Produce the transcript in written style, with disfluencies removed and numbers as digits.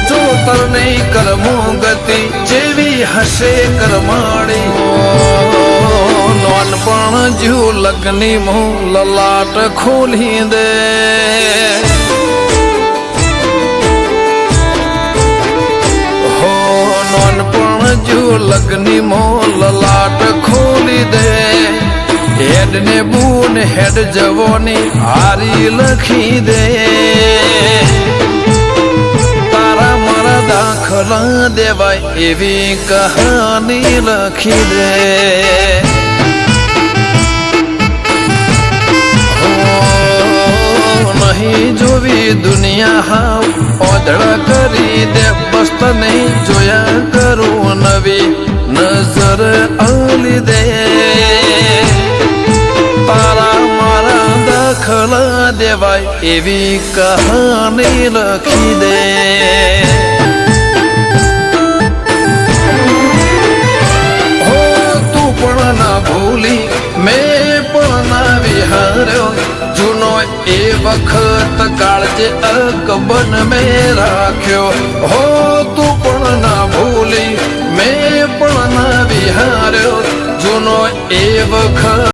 જો તરને કરમો ગતિ જેવી હશે કરમાળી નોનપણ જ્યુ લગ્ની મોં લલાટ ખોલી દે હો નોનપણ જ્યુ લગ્ની મોં લલાટ ખોલી દે હેડ ને બૂન હેડ જવોની હારી લખી દે તારા મારા દાખલા દેવાય એવી કહાની લખી દે નહીં જોવી દુનિયા હાવ ઓદળા કરી દે બસ તને જોયા કરું નવી નજર આલી દે તારા મારા દાખલા દેવાય એવી કહાની લખી દે હો તું પણ ના ભૂલી મેં પણ ના વિહાર્યો જૂનો એ વખત કાળજે અકબન મેં રાખ્યો હો